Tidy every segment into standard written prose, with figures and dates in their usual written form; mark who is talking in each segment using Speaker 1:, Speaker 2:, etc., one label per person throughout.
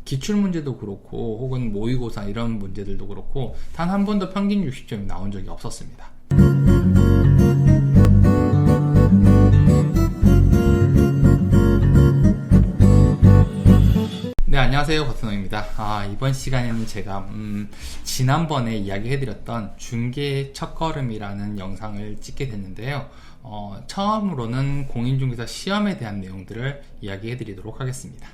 Speaker 1: 기출문제도 그렇고 혹은 모의고사 이런 문제들도 그렇고 단 한 번도 평균 60점이 나온 적이 없었습니다. 네, 안녕하세요. 버튼호입니다. 이번 시간에는 제가 지난번에 이야기해드렸던 중개 첫걸음이라는 영상을 찍게 됐는데요. 처음으로는 공인중개사 시험에 대한 내용들을 이야기해드리도록 하겠습니다.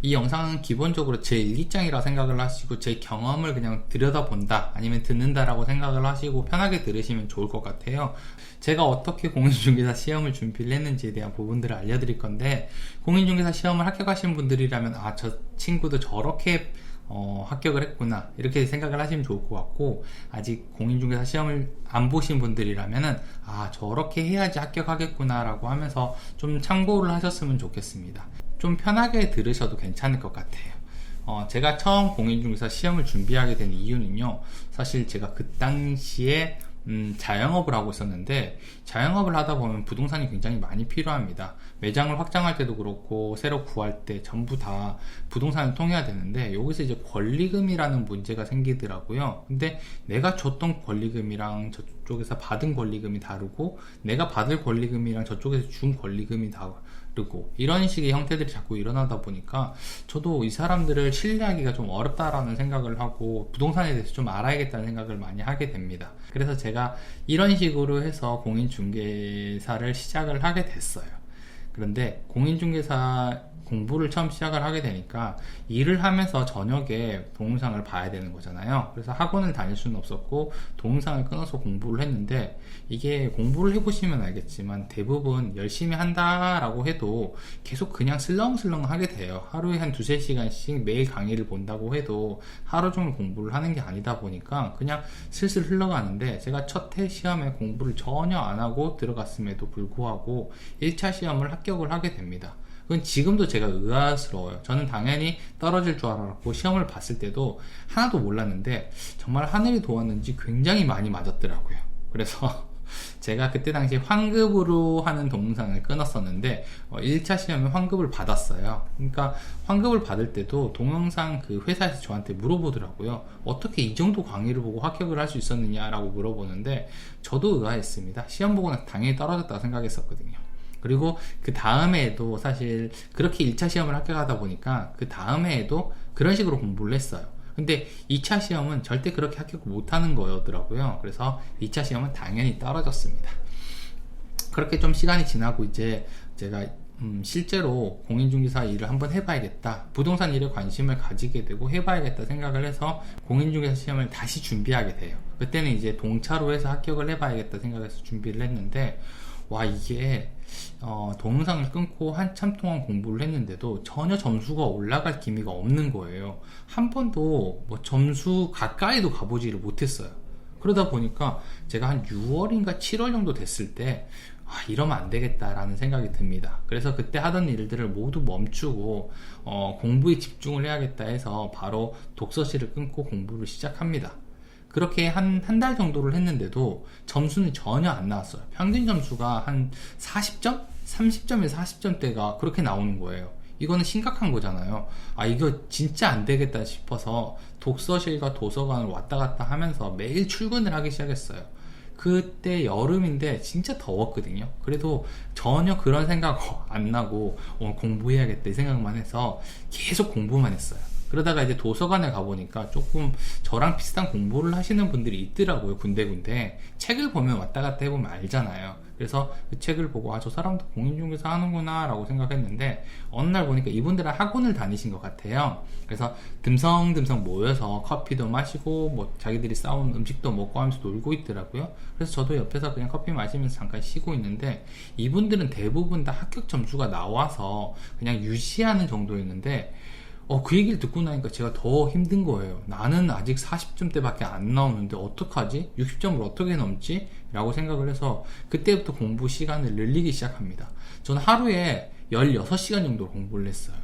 Speaker 1: 이 영상은 기본적으로 제 일기장이라 생각을 하시고 제 경험을 그냥 들여다본다 아니면 듣는다라고 생각을 하시고 편하게 들으시면 좋을 것 같아요. 제가 어떻게 공인중개사 시험을 준비를 했는지에 대한 부분들을 알려드릴 건데, 공인중개사 시험을 합격하신 분들이라면 저 친구도 저렇게 합격을 했구나 이렇게 생각을 하시면 좋을 것 같고, 아직 공인중개사 시험을 안 보신 분들이라면은 저렇게 해야지 합격하겠구나 라고 하면서 좀 참고를 하셨으면 좋겠습니다. 좀 편하게 들으셔도 괜찮을 것 같아요. 제가 처음 공인중개사 시험을 준비하게 된 이유는요, 사실 제가 그 당시에 자영업을 하고 있었는데, 자영업을 하다 보면 부동산이 굉장히 많이 필요합니다. 매장을 확장할 때도 그렇고 새로 구할 때 전부 다 부동산을 통해야 되는데, 여기서 이제 권리금이라는 문제가 생기더라고요. 근데 내가 줬던 권리금이랑 저쪽에서 받은 권리금이 다르고, 내가 받을 권리금이랑 저쪽에서 준 권리금이 다르고, 이런 식의 형태들이 자꾸 일어나다 보니까 저도 이 사람들을 신뢰하기가 좀 어렵다라는 생각을 하고, 부동산에 대해서 좀 알아야겠다는 생각을 많이 하게 됩니다. 그래서 제가 이런 식으로 해서 공인중개사를 시작을 하게 됐어요. 그런데 공인중개사 공부를 처음 시작을 하게 되니까 일을 하면서 저녁에 동영상을 봐야 되는 거잖아요. 그래서 학원을 다닐 수는 없었고 동영상을 끊어서 공부를 했는데, 이게 공부를 해보시면 알겠지만 대부분 열심히 한다라고 해도 계속 그냥 슬렁슬렁 하게 돼요. 하루에 한 2-3시간씩 매일 강의를 본다고 해도 하루 종일 공부를 하는 게 아니다 보니까 그냥 슬슬 흘러가는데, 제가 첫 해 시험에 공부를 전혀 안 하고 들어갔음에도 불구하고 1차 시험을 합격을 하게 됩니다. 그건 지금도 제가 의아스러워요. 저는 당연히 떨어질 줄 알았고, 시험을 봤을 때도 하나도 몰랐는데 정말 하늘이 도왔는지 굉장히 많이 맞았더라고요. 그래서 제가 그때 당시 환급으로 하는 동영상을 끊었었는데 1차 시험에 환급을 받았어요. 그러니까 환급을 받을 때도 동영상 그 회사에서 저한테 물어보더라고요. 어떻게 이 정도 강의를 보고 합격을 할 수 있었느냐라고 물어보는데, 저도 의아했습니다. 시험 보고 나서 당연히 떨어졌다고 생각했었거든요. 그리고 그 다음 해에도 사실 그렇게 1차 시험을 합격하다 보니까 그 다음 해에도 그런 식으로 공부를 했어요. 근데 2차 시험은 절대 그렇게 합격을 못하는 거였더라고요. 그래서 2차 시험은 당연히 떨어졌습니다. 그렇게 좀 시간이 지나고 이제 제가 실제로 공인중개사 일을 한번 해봐야겠다, 부동산 일에 관심을 가지게 되고 해봐야겠다 생각을 해서 공인중개사 시험을 다시 준비하게 돼요. 그때는 이제 동차로 해서 합격을 해봐야겠다 생각해서 준비를 했는데, 이게 동영상을 끊고 한참 동안 공부를 했는데도 전혀 점수가 올라갈 기미가 없는 거예요. 한 번도 점수 가까이도 가보지를 못했어요. 그러다 보니까 제가 한 6월인가 7월 정도 됐을 때 이러면 안 되겠다라는 생각이 듭니다. 그래서 그때 하던 일들을 모두 멈추고 공부에 집중을 해야겠다 해서 바로 독서실을 끊고 공부를 시작합니다. 그렇게 한 달 정도를 했는데도 점수는 전혀 안 나왔어요. 평균 점수가 한 40점? 30점에서 40점대가 그렇게 나오는 거예요. 이거는 심각한 거잖아요. 이거 진짜 안 되겠다 싶어서 독서실과 도서관을 왔다 갔다 하면서 매일 출근을 하기 시작했어요. 그때 여름인데 진짜 더웠거든요. 그래도 전혀 그런 생각 안 나고 공부해야겠다 이 생각만 해서 계속 공부만 했어요. 그러다가 이제 도서관에 가보니까 조금 저랑 비슷한 공부를 하시는 분들이 있더라고요. 군데군데 책을 보면 왔다 갔다 해보면 알잖아요. 그래서 그 책을 보고 저 사람도 공인중개사 하는구나 라고 생각했는데, 어느 날 보니까 이분들은 학원을 다니신 것 같아요. 그래서 듬성듬성 모여서 커피도 마시고 자기들이 싸운 음식도 먹고 하면서 놀고 있더라고요. 그래서 저도 옆에서 그냥 커피 마시면서 잠깐 쉬고 있는데, 이분들은 대부분 다 합격 점수가 나와서 그냥 유지하는 정도였는데, 그 얘기를 듣고 나니까 제가 더 힘든 거예요. 나는 아직 40점대밖에 안 나오는데 어떡하지? 60점을 어떻게 넘지? 라고 생각을 해서 그때부터 공부 시간을 늘리기 시작합니다. 저는 하루에 16시간 정도 공부를 했어요.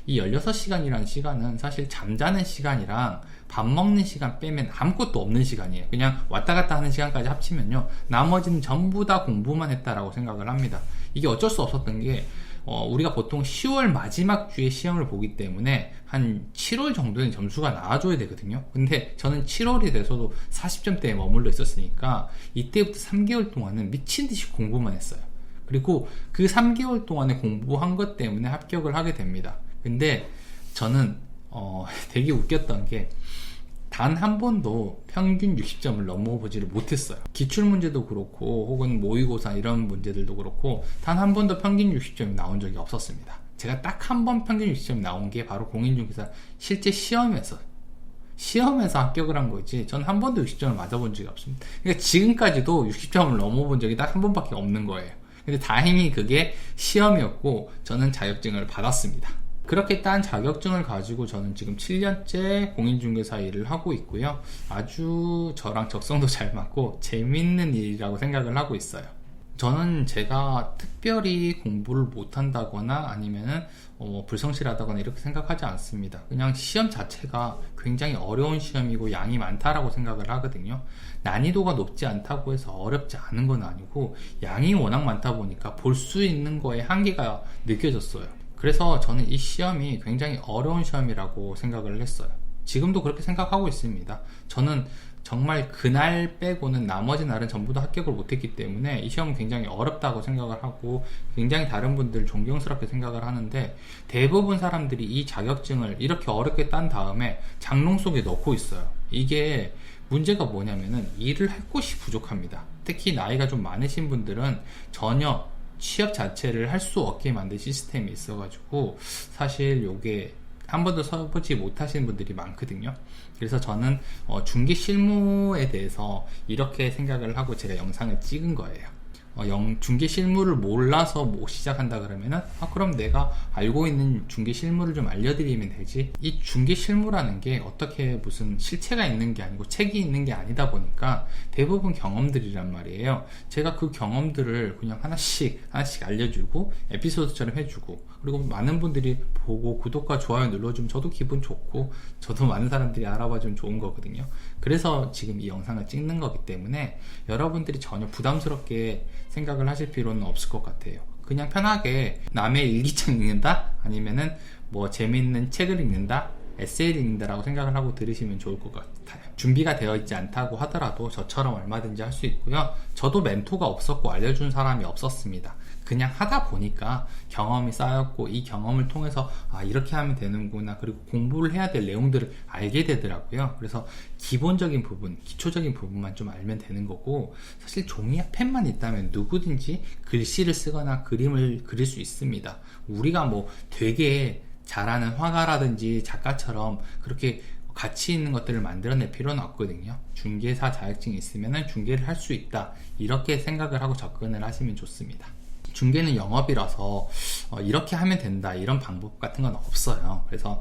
Speaker 1: 이 16시간이라는 시간은 사실 잠자는 시간이랑 밥 먹는 시간 빼면 아무것도 없는 시간이에요. 그냥 왔다 갔다 하는 시간까지 합치면요, 나머지는 전부 다 공부만 했다라고 생각을 합니다. 이게 어쩔 수 없었던 게 우리가 보통 10월 마지막 주에 시험을 보기 때문에 한 7월 정도는 점수가 나와줘야 되거든요. 근데 저는 7월이 돼서도 40점대에 머물러 있었으니까 이때부터 3개월 동안은 미친듯이 공부만 했어요. 그리고 그 3개월 동안에 공부한 것 때문에 합격을 하게 됩니다. 근데 저는 되게 웃겼던 게 단 한 번도 평균 60점을 넘어보지를 못했어요. 기출문제도 그렇고 혹은 모의고사 이런 문제들도 그렇고 단 한 번도 평균 60점이 나온 적이 없었습니다. 제가 딱 한 번 평균 60점이 나온 게 바로 공인중개사 실제 시험에서 합격을 한 거지, 전 한 번도 60점을 맞아본 적이 없습니다. 그러니까 지금까지도 60점을 넘어본 적이 딱 한 번밖에 없는 거예요. 근데 다행히 그게 시험이었고 저는 자격증을 받았습니다. 그렇게 딴 자격증을 가지고 저는 지금 7년째 공인중개사 일을 하고 있고요. 아주 저랑 적성도 잘 맞고 재밌는 일이라고 생각을 하고 있어요. 저는 제가 특별히 공부를 못한다거나 아니면은 불성실하다거나 이렇게 생각하지 않습니다. 그냥 시험 자체가 굉장히 어려운 시험이고 양이 많다라고 생각을 하거든요. 난이도가 높지 않다고 해서 어렵지 않은 건 아니고 양이 워낙 많다 보니까 볼 수 있는 거에 한계가 느껴졌어요. 그래서 저는 이 시험이 굉장히 어려운 시험이라고 생각을 했어요. 지금도 그렇게 생각하고 있습니다. 저는 정말 그날 빼고는 나머지 날은 전부 다 합격을 못했기 때문에 이 시험은 굉장히 어렵다고 생각을 하고 굉장히 다른 분들 존경스럽게 생각을 하는데, 대부분 사람들이 이 자격증을 이렇게 어렵게 딴 다음에 장롱 속에 넣고 있어요. 이게 문제가 뭐냐면은 일을 할 곳이 부족합니다. 특히 나이가 좀 많으신 분들은 전혀 취업 자체를 할 수 없게 만든 시스템이 있어가지고 사실 요게 한 번도 써보지 못하시는 분들이 많거든요. 그래서 저는 중개 실무에 대해서 이렇게 생각을 하고 제가 영상을 찍은 거예요. 중개 실무를 몰라서 못 시작한다 그러면은 그럼 내가 알고 있는 중개 실무를 좀 알려드리면 되지. 이 중개 실무라는 게 어떻게 무슨 실체가 있는 게 아니고 책이 있는 게 아니다 보니까 대부분 경험들이란 말이에요. 제가 그 경험들을 그냥 하나씩 알려주고 에피소드처럼 해주고, 그리고 많은 분들이 보고 구독과 좋아요 눌러주면 저도 기분 좋고 저도 많은 사람들이 알아봐주면 좋은 거거든요. 그래서 지금 이 영상을 찍는 거기 때문에 여러분들이 전혀 부담스럽게 생각을 하실 필요는 없을 것 같아요. 그냥 편하게 남의 일기장 읽는다? 아니면은 뭐 재미있는 책을 읽는다? 에세이를 읽는다라고 생각을 하고 들으시면 좋을 것 같아요. 준비가 되어 있지 않다고 하더라도 저처럼 얼마든지 할 수 있고요. 저도 멘토가 없었고 알려준 사람이 없었습니다. 그냥 하다 보니까 경험이 쌓였고 이 경험을 통해서 이렇게 하면 되는구나, 그리고 공부를 해야 될 내용들을 알게 되더라고요. 그래서 기본적인 부분, 기초적인 부분만 좀 알면 되는 거고, 사실 종이와 펜만 있다면 누구든지 글씨를 쓰거나 그림을 그릴 수 있습니다. 우리가 뭐 되게 잘하는 화가라든지 작가처럼 그렇게 가치 있는 것들을 만들어낼 필요는 없거든요. 중개사 자격증이 있으면 중개를 할 수 있다, 이렇게 생각을 하고 접근을 하시면 좋습니다. 중개는 영업이라서 이렇게 하면 된다 이런 방법 같은 건 없어요. 그래서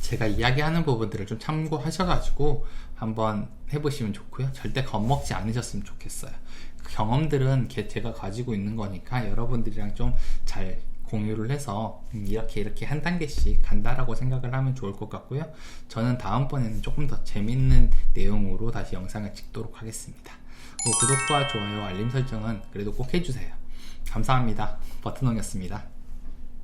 Speaker 1: 제가 이야기하는 부분들을 좀 참고하셔가지고 한번 해보시면 좋고요. 절대 겁먹지 않으셨으면 좋겠어요. 그 경험들은 제가 가지고 있는 거니까 여러분들이랑 좀 잘 공유를 해서 이렇게 한 단계씩 간다라고 생각을 하면 좋을 것 같고요. 저는 다음번에는 조금 더 재밌는 내용으로 다시 영상을 찍도록 하겠습니다. 구독과 좋아요, 알림 설정은 그래도 꼭 해주세요. 감사합니다. 버튼홍이었습니다.